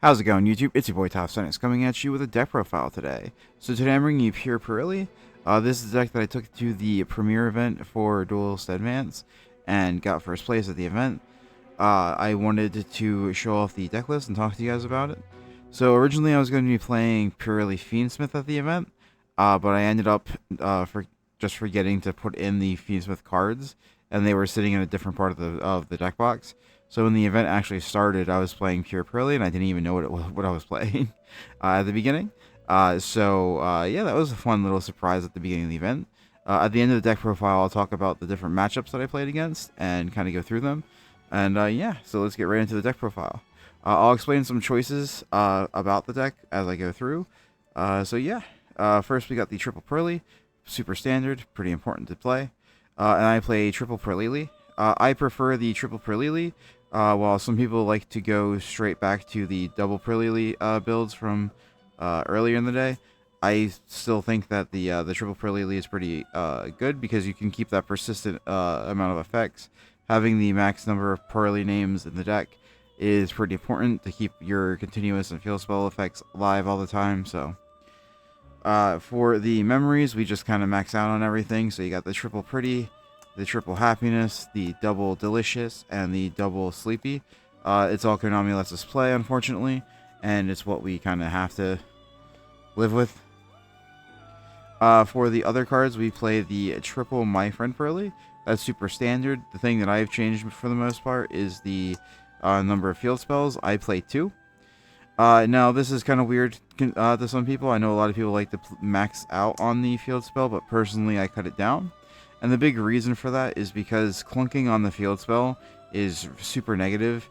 How's it going, YouTube? It's your boy Toph coming at you with a deck profile today. So today I'm bringing you Purrely. This is a deck that I took to the premiere event for Duelist Advance and got first place at the event. I wanted to show off the deck list and talk to you guys about it. So originally I was going to be playing Purrely Fiendsmith at the event, but I ended up just forgetting to put in the Fiendsmith cards, and they were sitting in a different part of the deck box. So when the event actually started, I was playing pure Purrely, and I didn't even know what I was playing at the beginning. Yeah, that was a fun little surprise at the beginning of the event. At the end of the deck profile, I'll talk about the different matchups that I played against and kind of go through them. And yeah, so let's get right into the deck profile. I'll explain some choices about the deck as I go through. First we got the triple Purrely, super standard, pretty important to play. And I play triple Purrely. I prefer the triple Purrely. While some people like to go straight back to the double Purrely builds from earlier in the day, I still think that the triple Purrely is pretty good because you can keep that persistent amount of effects. Having the max number of Purrely names in the deck is pretty important to keep your continuous and field spell effects alive all the time. So for the memories, we just kind of max out on everything. So you got the triple Pretty, the triple Happiness, the double Delicious, and the double Sleepy. It's all Konami lets us play, unfortunately, and it's what we kind of have to live with. For the other cards, we play the triple My Friend Purrely. That's super standard. The thing that I've changed for the most part is the number of field spells. I play 2. Now, this is kind of weird to some people. I know a lot of people like to max out on the field spell, but personally, I cut it down. And the big reason for that is because clunking on the field spell is super negative.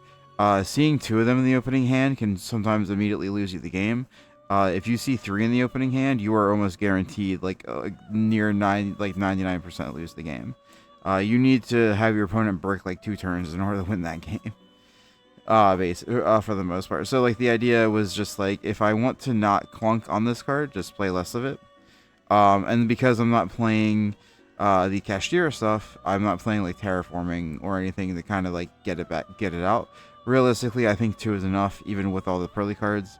Seeing 2 of them in the opening hand can sometimes immediately lose you the game. If you see 3 in the opening hand, you are almost guaranteed, near 99% lose the game. You need to have your opponent break 2 turns in order to win that game. For the most part. So the idea was just if I want to not clunk on this card, just play less of it. And because I'm not playing the Cashier stuff, I'm not playing Terraforming or anything to kind of get it out. Realistically, I think 2 is enough, even with all the Purrely cards.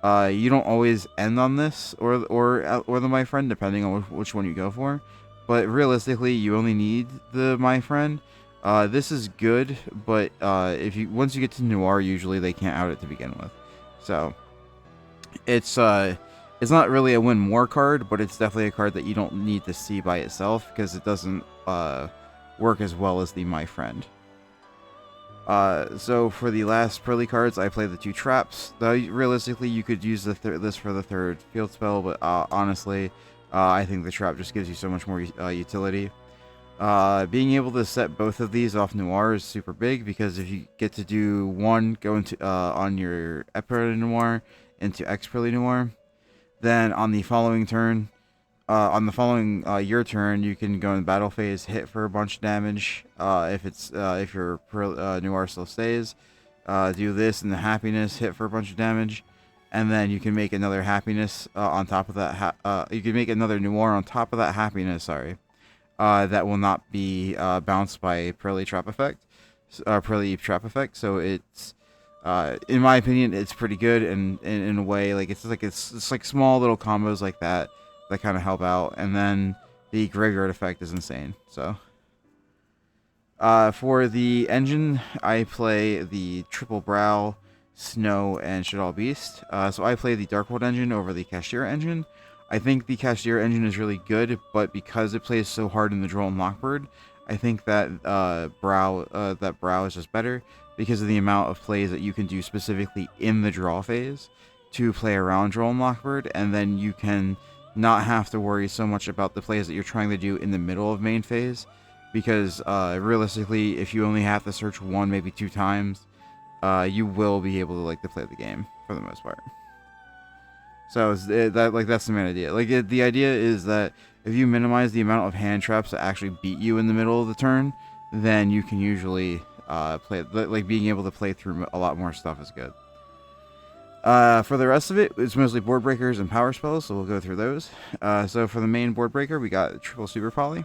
You don't always end on this or the My Friend, depending on which one you go for. But realistically, you only need the My Friend. This is good, but once you get to Noir, usually they can't out it to begin with. So it's not really a win more card, but it's definitely a card that you don't need to see by itself because it doesn't work as well as the My Friend. So for the last Purrely cards, I play the 2 traps. Though realistically, you could use this for the 3rd field spell, but honestly, I think the trap just gives you so much more utility. Being able to set both of these off Noir is super big because if you get to do one go into on your Purrely Noir into X Purrely Noir, then on the following turn, your turn, you can go in battle phase, hit for a bunch of damage. If your Noir still stays, do this in the Happiness, hit for a bunch of damage, and then you can make another Happiness on top of that. You can make another Noir on top of that Happiness. Sorry, that will not be bounced by Purrely Trap Effect, Purrely Trap Effect. So it's in my opinion, it's pretty good, and in a way, it's small little combos like that kind of help out, and then the graveyard effect is insane. So for the engine, I play the triple Brow, Snow, and Shaddoll Beast. So I play the Darkwold engine over the Cashier engine. I think the Cashier engine is really good, but because it plays so hard in the Droll and Lockbird, I think that Brow is just better because of the amount of plays that you can do specifically in the draw phase to play around Droll and Lockbird, and then you can not have to worry so much about the plays that you're trying to do in the middle of main phase, because realistically, if you only have to search 1, maybe 2 times, you will be able to play the game for the most part. So that's the main idea. The idea is that if you minimize the amount of hand traps that actually beat you in the middle of the turn, then you can usually play. Being able to play through a lot more stuff is good. For the rest of it, it's mostly board breakers and power spells, so we'll go through those. So for the main board breaker, we got triple Super Poly.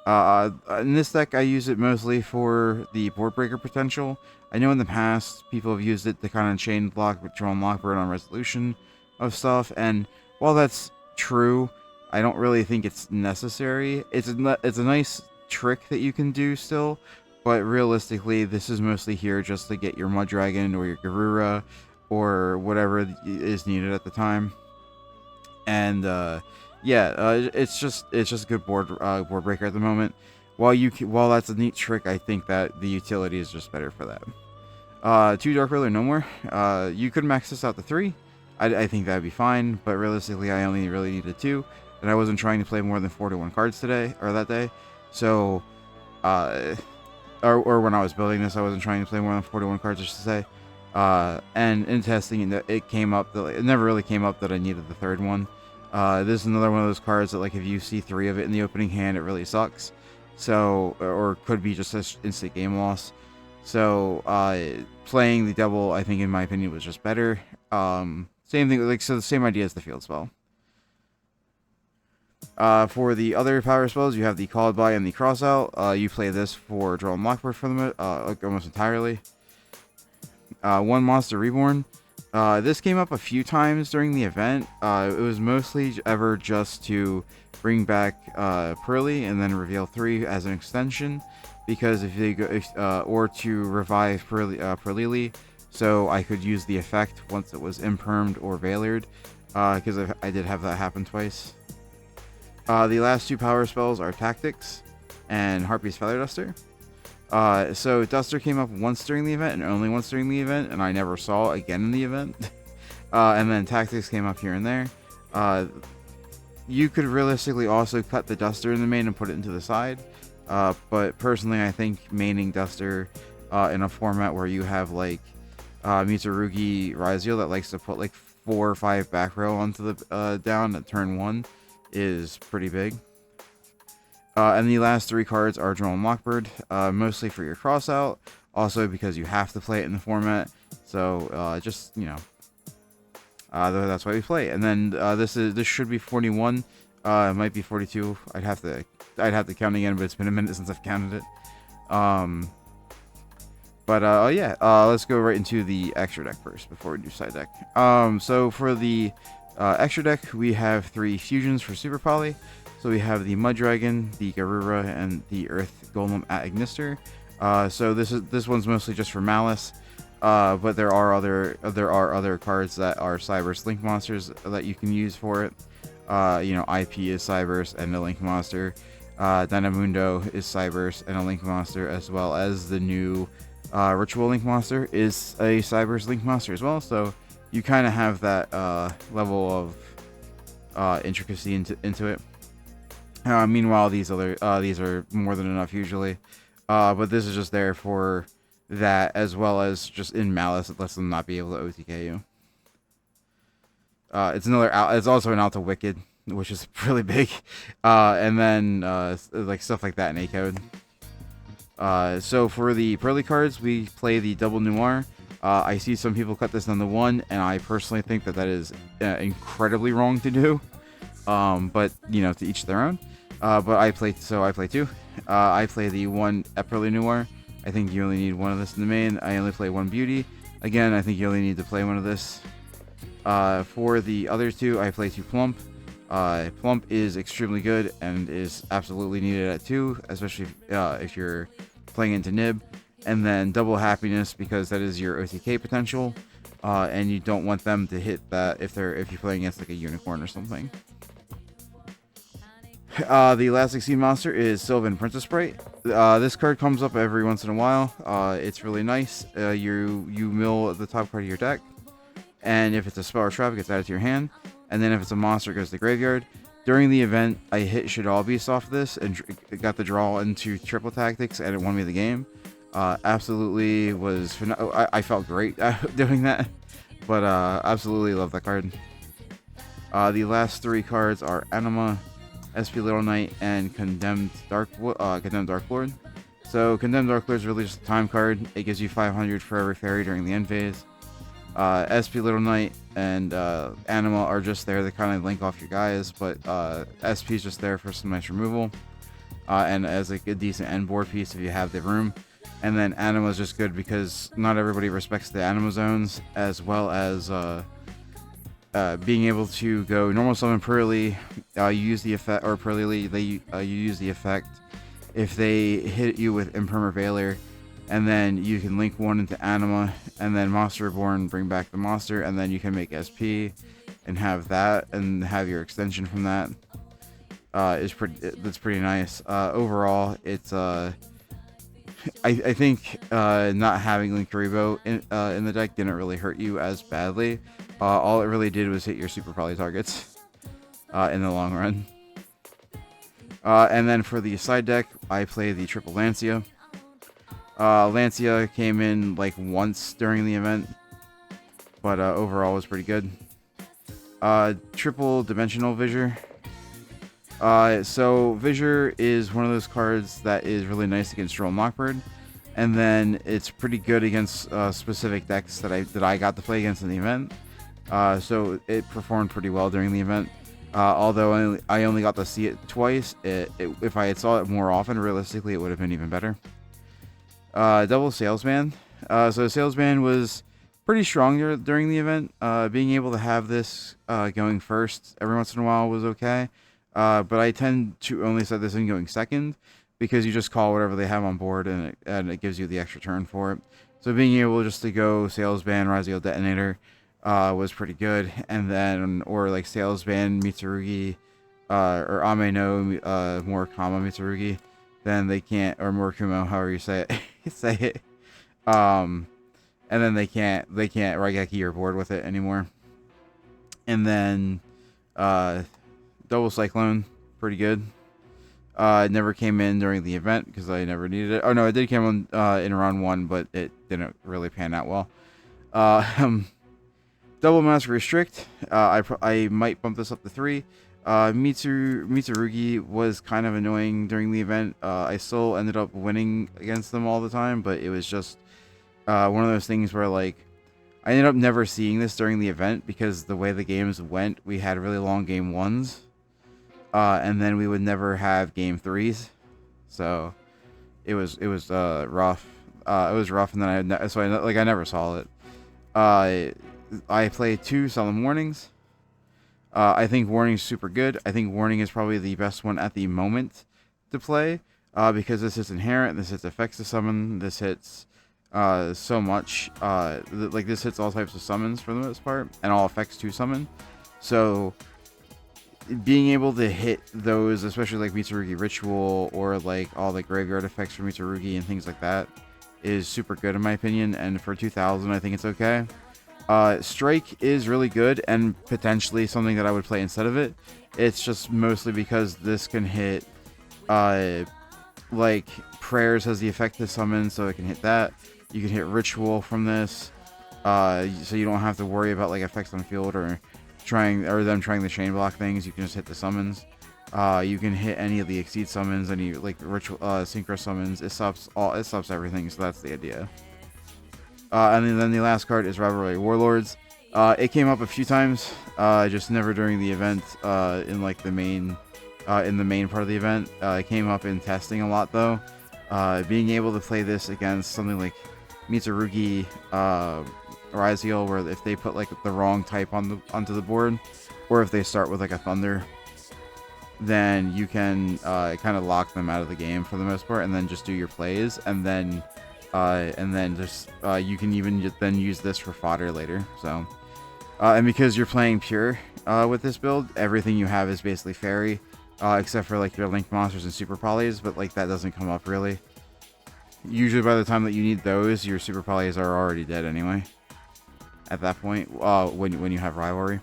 In this deck, I use it mostly for the board breaker potential. I know in the past people have used it to kind of chain block Drone Lockbird on resolution of stuff, and while that's true, I don't really think it's necessary. It's a nice trick that you can do still, but realistically, this is mostly here just to get your Mud Dragon or your Garura or whatever is needed at the time. And it's just a good board breaker at the moment. While that's a neat trick, I think that the utility is just better for that. 2 Dark Roller, no more. You could max this out to 3. I think that'd be fine, but realistically, I only really needed 2, and I wasn't trying to play more than 41 cards that day. So, or when I was building this, I wasn't trying to play more than 41 cards, I should say. And in testing, it came up that it never really came up that I needed the 3rd one. This is another one of those cards that, like, if you see 3 of it in the opening hand, it really sucks. So, or could be just an instant game loss. So, playing the double, I think, in my opinion, was just better. Same thing, so the same idea as the field spell. For the other power spells, you have the Called By and the Crossout. You play this for Draw and Lockbird for them, almost entirely. 1 Monster Reborn. This came up a few times during the event. It was mostly ever just to bring back Purrely and then reveal 3 as an extension, because if they go, or to revive Purrely, so I could use the effect once it was impermed or veilered, because I did have that happen twice. The last 2 power spells are Tactics and Harpy's Feather Duster. So Duster came up once during the event and only once during the event, and I never saw it again in the event. And then Tactics came up here and there. You could realistically also cut the Duster in the main and put it into the side. But personally, I think maining Duster in a format where you have like Mitsurugi Raizio that likes to put like 4 or 5 back row onto the down at turn 1 is pretty big. And the last 3 cards are Drone Lockbird, mostly for your crossout, also because you have to play it in the format. So just, you know, that's why we play. And then this should be 41. It might be 42. I'd have to count again, but it's been a minute since I've counted it. Let's go right into the extra deck first before we do side deck. So for the extra deck, we have 3 fusions for Super Poly. So we have the Mud Dragon, the Garura, and the Earth Golem at Ignister. So this one's mostly just for Malice, but there are other cards that are Cyberse Link monsters that you can use for it. IP is Cyberse and a Link monster. Dynamundo is Cyberse and a Link monster, as well as the new Ritual Link monster is a Cyberse Link monster as well. So you kind of have that level of intricacy into it. Meanwhile, these are more than enough usually, but this is just there for that, as well as just in Malice, it lets them not be able to OTK you. It's also an Alta Wicked, which is really big, and then like stuff like that in A code. So for the Purrely cards, we play the Double Noir. I see some people cut this down to 1, and I personally think that is incredibly wrong to do. But you know, to each their own. But I play 2. I play the 1 Purrely Noir. I think you only need 1 of this in the main. I only play 1 Beauty. Again, I think you only need to play 1 of this. For the other 2, I play 2 Plump. Plump is extremely good and is absolutely needed at 2, especially if you're playing into Nib. And then Double Happiness, because that is your OTK potential, and you don't want them to hit that if you're playing against like a unicorn or something. The last 16 monster is Sylvan Princess Sprite. This card comes up every once in a while. It's really nice. You mill the top card of your deck, and if it's a spell or trap, it gets added to your hand. And then if it's a monster, it goes to the graveyard. During the event, I hit Shadal Beast off this and got the draw into triple tactics, and it won me the game. Absolutely was. I felt great doing that, but absolutely love that card. The last 3 cards are Anima, SP Little Knight, and Condemned Dark Lord. So Condemned Dark Lord is really just a time card. It gives you 500 for every fairy during the end phase. SP Little Knight and Anima are just there to kind of link off your guys, but SP is just there for some nice removal, and as like a decent end board piece if you have the room. And then Anima is just good because not everybody respects the Anima zones, as well as being able to go normal summon Purrely. You use the effect, or Purrely, you use the effect if they hit you with Impermer Veiler, and then you can link one into Anima, and then Monster Reborn, bring back the monster, and then you can make SP and have that, and have your extension from that. That's pretty nice. Overall, it's I think not having Linkuriboh in the deck didn't really hurt you as badly. All it really did was hit your super poly targets in the long run. And then for the side deck, I play the triple Lancia. Lancia came in like once during the event, but overall was pretty good. Triple dimensional Visor. So Visor is one of those cards that is really nice against Droll and Lockbird, and then it's pretty good against specific decks that I got to play against in the event. So it performed pretty well during the event. Although I only got to see it twice, if I had saw it more often, realistically it would have been even better. Double Salesman. So Salesman was pretty strong during the event. Being able to have this going first every once in a while was okay. But I tend to only set this in going second, because you just call whatever they have on board, and it gives you the extra turn for it. So being able just to go Salesman, Razio Detonator was pretty good. And then, or like Salesman, Mitsurugi, or Ame no Murakama Mitsurugi, then they can't, or Murakumo, however you say it, and then they can't Raigeki your board with it anymore. And then Double Cyclone, pretty good. It never came in during the event because I never needed it. Oh no, it did come in round 1, but it didn't really pan out well. Double Master Restrict. I might bump this up to 3. Mitsurugi was kind of annoying during the event. I still ended up winning against them all the time, but it was just one of those things where, like, I ended up never seeing this during the event because the way the games went, we had really long game 1s. And then we would never have game 3s, so it was rough. It was rough, and then I never saw it. I played 2 Solemn Warnings. I think Warning's super good. I think Warning is probably the best one at the moment to play, because this is inherent. This hits effects to summon. This hits so much. Like this hits all types of summons for the most part, and all effects to summon. So being able to hit those, especially like Mitsurugi Ritual, or like all the graveyard effects for Mitsurugi and things like that, is super good in my opinion. And for 2000, I think it's okay. Strike is really good and potentially something that I would play instead of it. It's just mostly because this can hit, like Prayers has the effect to summon, so it can hit that. You can hit Ritual from this, so you don't have to worry about like effects on field or them trying the chain block things. You can just hit the summons. You can hit any of the Exceed summons, any like Ritual, Synchro summons. It stops everything, so that's the idea. And then the last card is Rivalry Warlords. It came up a few times, just never during the event, in like the main part of the event. It came up in testing a lot though. Being able to play this against something like Mitsurugi, Raziel, where if they put like the wrong type onto the board, or if they start with like a Thunder, then you can kind of lock them out of the game for the most part, and then just do your plays, and then you can even then use this for fodder later. So, and because you're playing pure with this build, everything you have is basically fairy, except for like your link monsters and super polys, but like that doesn't come up really. Usually by the time that you need those, your super polys are already dead anyway. At that point, when you have rivalry.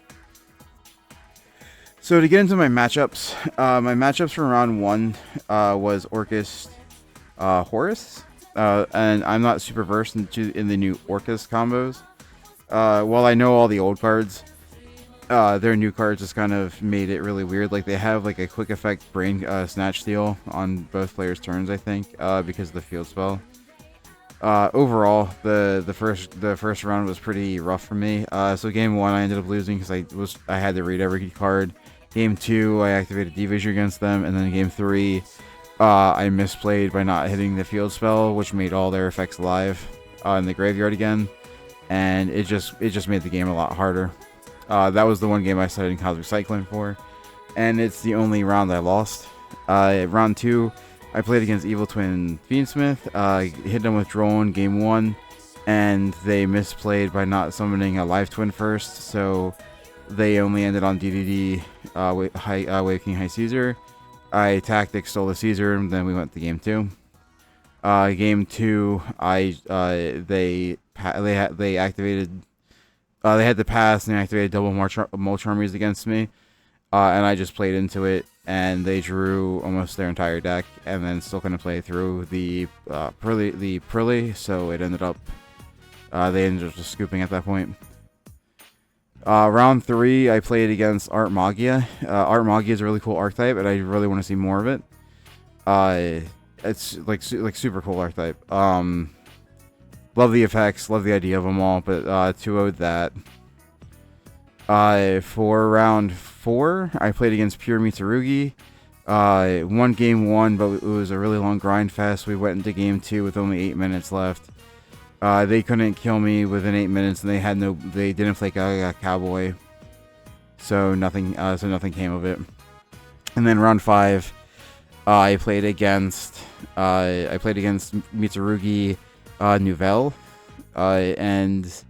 So to get into my matchups, for round 1 was Orcust, Horus. And I'm not super versed in the new Orcust combos. While I know all the old cards, their new cards just kind of made it really weird. Like they have like a quick effect brain snatch steal on both players' turns, I think, because of the field spell. Overall, the first round was pretty rough for me. So game 1 I ended up losing because I had to read every card. Game 2 I activated D-Vision against them, and then game 3 I misplayed by not hitting the field spell, which made all their effects live in the graveyard again, and it just made the game a lot harder. That was the one game I studied Cosmic Cyclone for, and it's the only round I lost. Round 2, I played against Evil Twin Fiendsmith, hit them with Droll in game 1, and they misplayed by not summoning a Live Twin first, so they only ended on DDD, Wave King High Caesar. I Tactics stole the Caesar, and then we went to game 2. Game 2, they activated, they had to pass and they activated double Mulch Armies against me, and I just played into it, and they drew almost their entire deck, and then still couldn't play through the Purrely, so it ended up, they ended up just scooping at that point. Round 3, I played against Art Magia. Art Magia is a really cool archetype, and I really want to see more of it. It's like super cool archetype. Love the effects, love the idea of them all, but 2-0'd that. For round 4, I played against Pure Mitsurugi. Won game 1, but it was a really long grind fest. We went into game 2 with only 8 minutes left. They couldn't kill me within 8 minutes, and they didn't play Cowboy, so nothing came of it. And then round 5, I played against Mitsurugi Nouvelle, and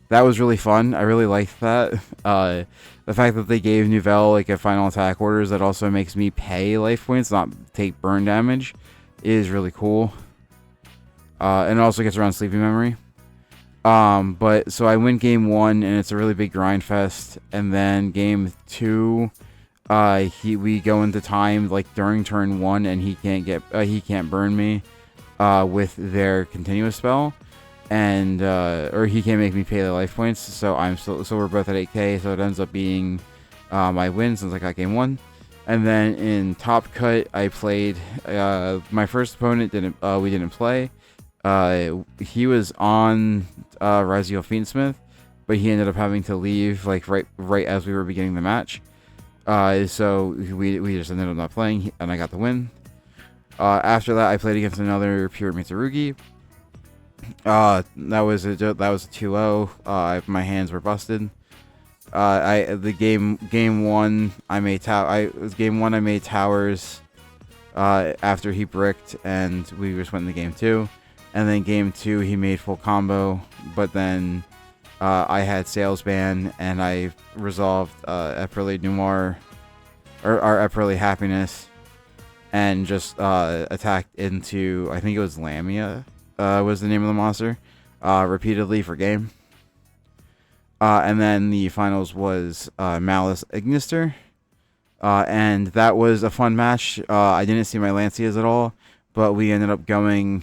that was really fun. I really liked that. The fact that they gave Nouvelle like a final attack orders that also makes me pay life points, not take burn damage, is really cool. And it also gets around Sleeping Memory. But so I win game 1, and it's a really big grind fest. And then game 2, we go into time like during turn 1, and he can't burn me with their continuous spell, and or he can't make me pay the life points. So we're both at 8k. So it ends up being my win since I got game 1. And then in Top Cut, I played my first opponent we didn't play. He was on Razio Fiendsmith, but he ended up having to leave like right as we were beginning the match. So we just ended up not playing, and I got the win. After that, I played against another Pure Mitsurugi. That was a 2-0. My hands were busted. Game 1 I made towers after he bricked, and we just went into game 2. And then game 2, he made full combo, but then I had Sales Ban, and I resolved Purrely Noir, or Purrely Happiness, and just attacked into, I think it was Lamia, was the name of the monster, repeatedly for game. And then the finals was Malice Ignister, and that was a fun match. I didn't see my Lancias at all, but we ended up going,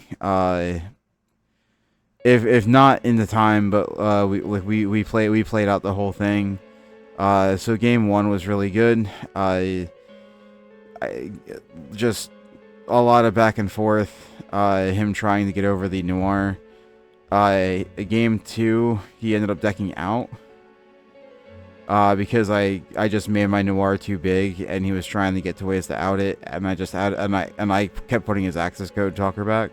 if not in the time, but we played out the whole thing. So game 1 was really good. I just a lot of back and forth. Him trying to get over the Noir. Game 2, he ended up decking out. Because I just made my Noir too big, and he was trying to get to ways to out it, and I kept putting his access code talker back.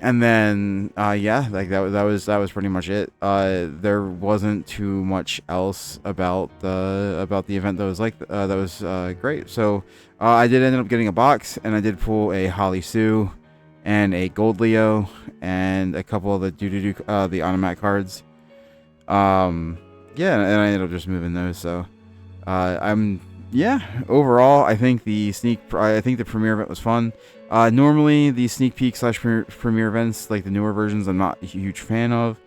And then yeah, like that was pretty much it. There wasn't too much else about the event that was great. So I did end up getting a box, and I did pull a Holly Sue and a Gold Leo and a couple of the the automatic cards. Yeah, and I ended up just moving those. So, overall, I think the premiere event was fun. Normally the sneak peek / premiere events, like the newer versions, I'm not a huge fan of,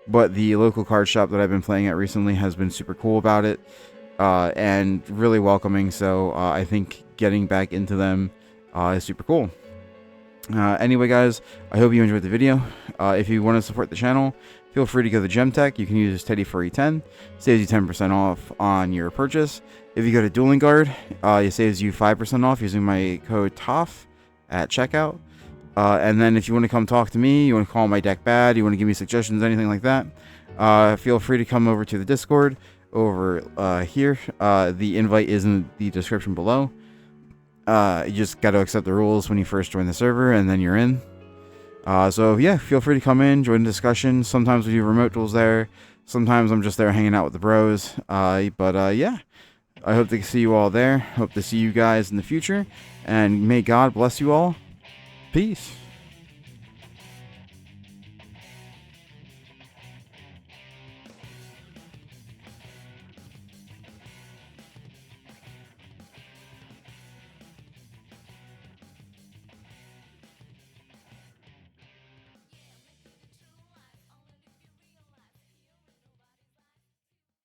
but the local card shop that I've been playing at recently has been super cool about it, and really welcoming. So, I think getting back into them is super cool. Anyway, guys, I hope you enjoyed the video. If you want to support the channel, feel free to go to Gemtech. You can use Teddy Furry 10. Saves you 10% off on your purchase. If you go to Dueling Guard, it saves you 5% off using my code Toph at checkout. And then if you want to come talk to me, you want to call my deck bad, you want to give me suggestions, anything like that, feel free to come over to the Discord over here. The invite is in the description below. You just got to accept the rules when you first join the server, and then you're in. So yeah, feel free to come in, join the discussion. Sometimes we do remote duels there. Sometimes I'm just there hanging out with the bros. Yeah, I hope to see you all there. Hope to see you guys in the future. And may God bless you all. Peace.